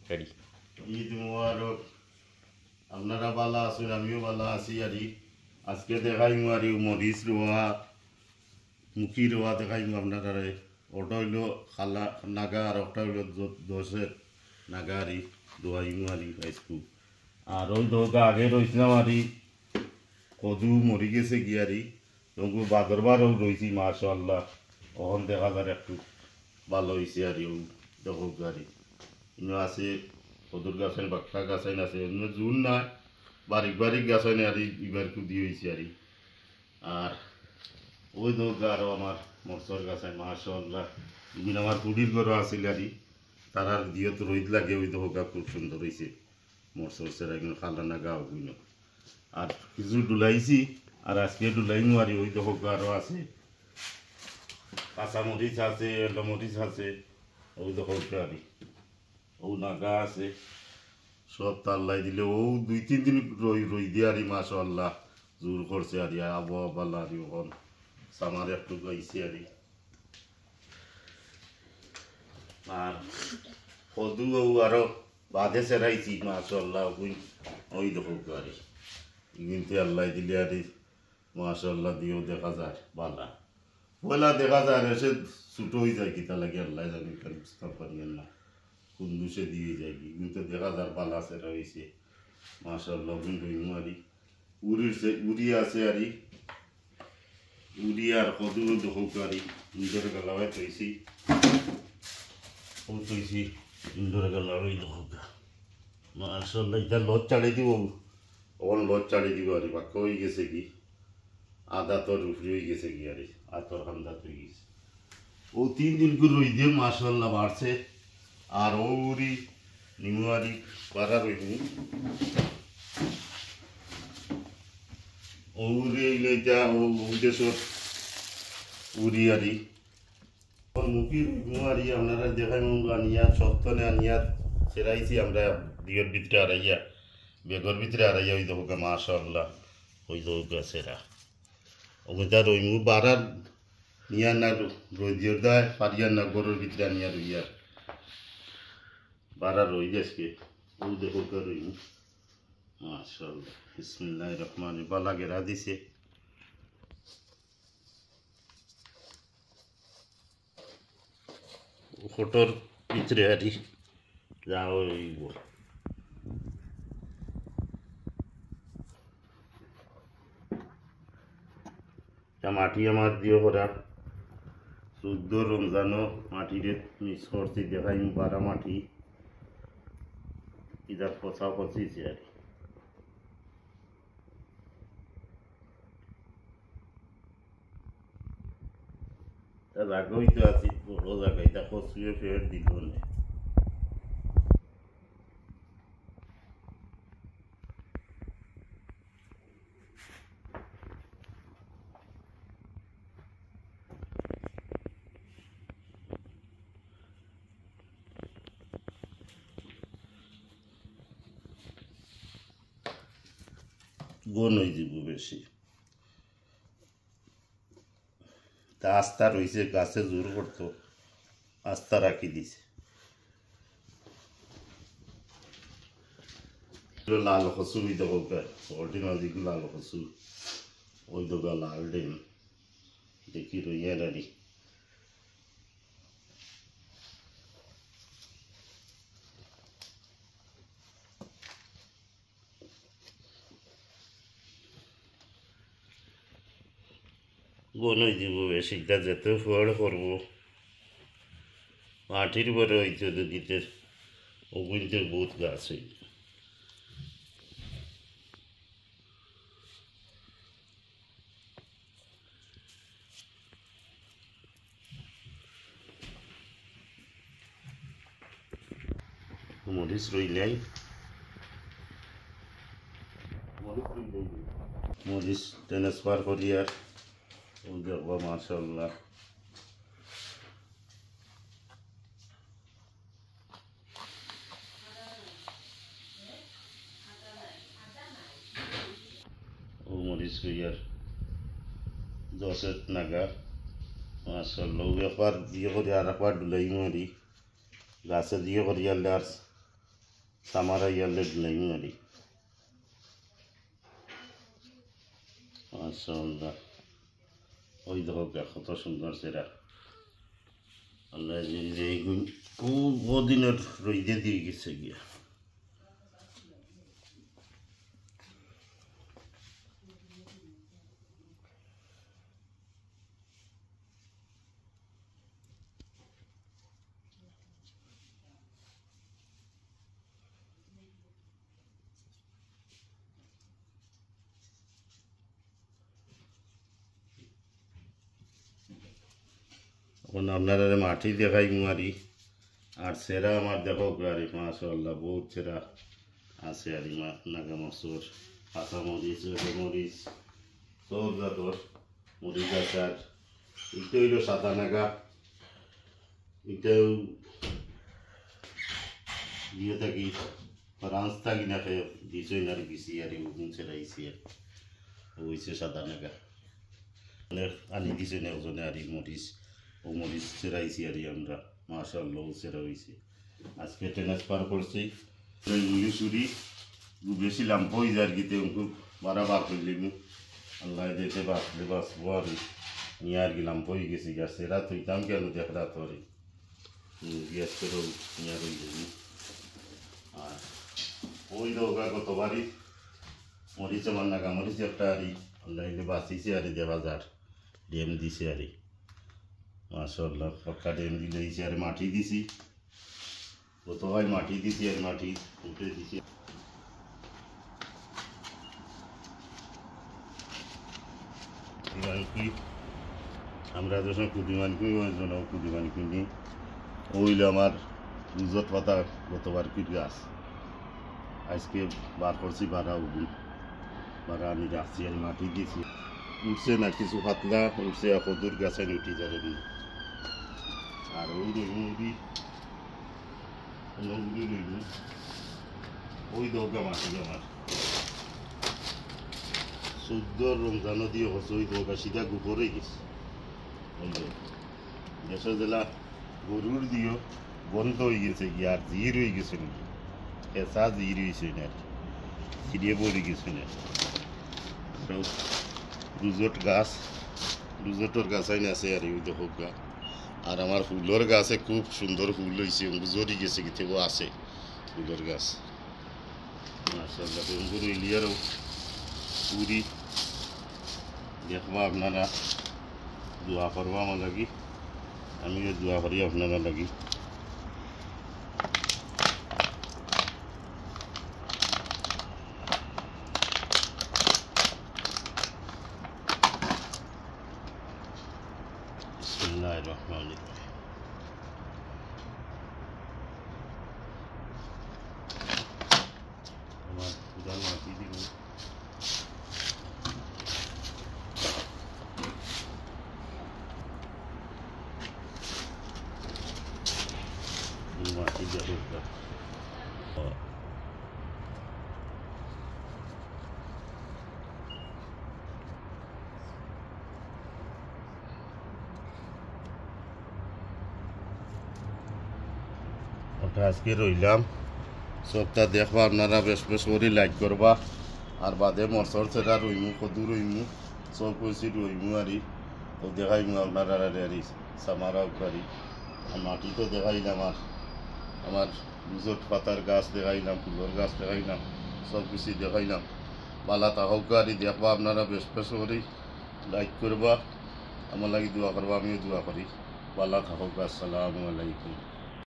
Ready. Eid মুবারক। আপনারা ভালো আছেন, আমিও ভালো আছি। আজকে দেখাইমু মরিচ রোয়া, মুখি রোয়া দেখাইমু আপনারা। ওটা হইল খালা নাগা আর ওটা হইল দশের নাগা দোয়াইমু আইসকু। আর ওই দোকা আগে রয়েছিলাম কদু মরি গেছে কি তবু বাদরবারও রয়েছি মাশাআল্লাহ। ওখান দেখা যার একটু ভালো হয়েছে দেখো ইনো আছে কদুর গাছেন বাক্কা গাছেন আছে জুন না বারিক বারিক গাছেন এবার কুদি হয়েছে আর ওই দোকা আরও আমার মরসর গাছেন মাশাআল্লাহ। এগুলো আমার কুড়ির ঘরও আছিল তারার দিয়ে তো রোদ লাগে ওই দোকা খুব সুন্দর হয়েছে মরসর সেরা কিন্তু খালা না গাও গুলো। আর কিছু ডুলাইছি আর আজকে ডুলাইমু ওই দোকা আরও আছে, কাঁচামরিচ আছে, এলমরিচ আছে, ওই দোকা ও নাগা আছে সব তাল্লাই দিলে ও 2-3 দিন রই দিয়ে মাশাআল্লাহ জোর করছে আবহাওয়া ভালো ওখান সামার একটু গাইছে আর কদু আরো বাদে সেরাইছি মাশাআল্লাহ। ওই দেখো কিন্তু আল্লাহ দিলে মাশাআল্লাহ দিয়েও দেখা যায় ভালা পয়লা দেখা যায় এসে ছোটো হয়ে যায় কিতা লাগে আল্লাহ জানি বুঝতে পারি না কোন দুষে দিয়ে যায় কিন্তু দেখা যায় পালা সেটা হয়েছে মাশাআল্লাহ। উড়ি আছে উড়ি আর কদু দেখুক ইন্দোর গালাওয়ায় তৈছি ও তৈছি ইন্দোর গালাওয়াই দেখুক মাশাআল্লাহ। এটা লত চাড়ি দিব ওখান লত চাড়ি দিব বাক্য হয়ে গেছে কি আদা তোর উফরি হয়ে গেছে কি আতর হামদাত হয়ে গেছে। ও 3 দিন করে রই দিয়ে মাশাআল্লাহ বাড়ছে। আর ওরি নিমুয়ারি পাড়া রইনি ওরি এইটা ও দেশর উড়ি মুখি নিমুয়ারি আপনারা দেখাই আনিয়া সপ্তনে আনিয়া সেরাইছি আমরা দিয়ের ভিতরে আড়াইয়া বেগর ভিতরে আড়াইয়া ওই দোকা মাশাআল্লাহ ওই দোকা সেরা ওটা রইমু বাড়ার নিয়া না রই দিয়ে দেয় পারিয়ার না গরুর ভিতরে আনিয়া রইয়া বারা রই আজকে ও দেখো রই মাশাআল্লাহ। বিসমিল্লাহির রহমানির বালা গেরা দিছে ফটোর ভিতরে যাও মাটি আমার দিয়ে করা 14 রমজানও মাটিরে মিস করছি দেখাই বারা মাটি ইদার পচা পচিছে জায়গায় তো আছি বড় জায়গায় তা কচুয়ে ফের দিল না গন হয়ে যাব বেশি তা আস্থা রয়েছে গাছে জোর করতো আস্থা রাখি দিছে। লাল কচু ওই দোকা অরিজিনাল যেগুলো লাল কচু ওই দোকা লাল ডিম দেখি রইয়া গন হয়ে যাব বেশিটা যেতে ফোয়ার করবো মাটির পরে হইতে দিতে ওগুলিতে বহুত গাছ হইল মরিচ রইলাই মরিচ ট্রান্সফার করি আর দেখবো মাশাআল্লাহ। ও মরিচ রইয়ার 10 নাগা মাশাআল্লাহ। একবার দিয়ে করি আর একবার ডুলাই মারি গাছে দিয়ে করি আর সামারা ইয়ালে দিলাই মারি মাশাআল্লাহ ওই দেখো কত সুন্দর সেরা আল্লাহ যে খুব দিনের রইদে দিয়ে গেছে গিয়া এখন আপনারা মাটি দেখাই মারি আর সেরা আমার দেখো গাড়ি মাশাআল্লাহ বহুত সেরা আছে আর নাগা মসুর কাঁচা মরিচ মরিচ সব জাতর মরিচ আচার এটা হইল সাদা নাগা এটাও দিয়ে থাকি ফ্রান্স থাকি না খেয়ে দিছই না গেছি আর সেরাইছি আর হয়েছে সাদা নাগা অনেক আনি দিছে না ওজনে আর মরিচ ও মরিচ সেরাইছি আর আমরা মাশাআল্লাহ সেরা হয়েছে আজকে ট্রান্সফার করছি ইংলিশুরি বেশি লাম্প হয়ে যায় আর গিতে খুব বারা বার করলিম আল্লাহ দিতে বাঁচলে বাঁচবো আর নিয়ে আর কি লাম্প হয়ে গেছি গ্যাস সেরা তুইতাম কেন দেখরা তোরে গ্যাস করেও নিয়ে হয়ে যাবি আর ওই দোকা কতবারই মরিচ আমার নাগা মরিচ একটা আর আল্লাহ বাঁচিছে আর দে বাজার ডেম দিছে আর মাশাআল্লাহ পক্কা ডেম দিলে আর মাটি দিছি কতবার মাটি দিছি আর মাটি উঠে দিছি কি আমরা যখন কুদিমান কিনি ওই জন্য কুদিমান কিনি ওইল আমার গুজত পাতা গতবার কি গাছ আজকে বার করছি বারা উঠুন বারা আমি রাখছি আর মাটি দিছি উঠছে না কিছু পাতলা উঠছে কদুর গাছে উঠি যাবে আর ওই রইমুড়ি রইম ওই দৌকা মাটি আমার 14 রমজান দিয়ে হচ্ছে ওই দৌকা সিধা গোপরে গেছে দেশের জেলা গরুর দিও বন্ধ হয়ে গেছে কি আর জির হয়ে গেছে নাকি এসা জির হয়েছে না ছিড়িয়ে পড়ে গেছে না রুজট গাছ রুজটর গাছ আইন আছে আর ওই দেখো গা আর আমার ফুলের গাছে খুব সুন্দর ফুল হয়েছে জড়ি গেছে কি থেকেও আছে ফুলের গাছ মাশাআল্লাহ বেঙ্গুর ইলিয়ারও পুরি দেখবা আপনারা দোয়া করবা আমার লাগি আমিও দোয়া করি আপনারা লাগি বিসমিল্লাহির রহমানির রহিম আমার পূজার মাটি দিব মাটি দেবো ওটা আজকে রইলাম সবটা দেখবা আপনারা বেশ বেশ করে লাইক করবা আর বাদে মরসর সেটা রইমু কদু রইমু সব কইছি রইমু আরি তো দেখাইমু আপনারা আরি সামারা উকারি আর মাটি তো দেখাইলাম আর আমার গুজট পাতার গাছ দেখাইলাম ফুলের গাছ দেখাইলাম সব কিছু দেখাইলাম বালা তাহক আরি দেখবা আপনারা বেশ বেশ করে লাইক করবা আমার লাগি দোয়া করবা আমিও দোয়া করি বালা থাকক আসসালামু আলাইকুম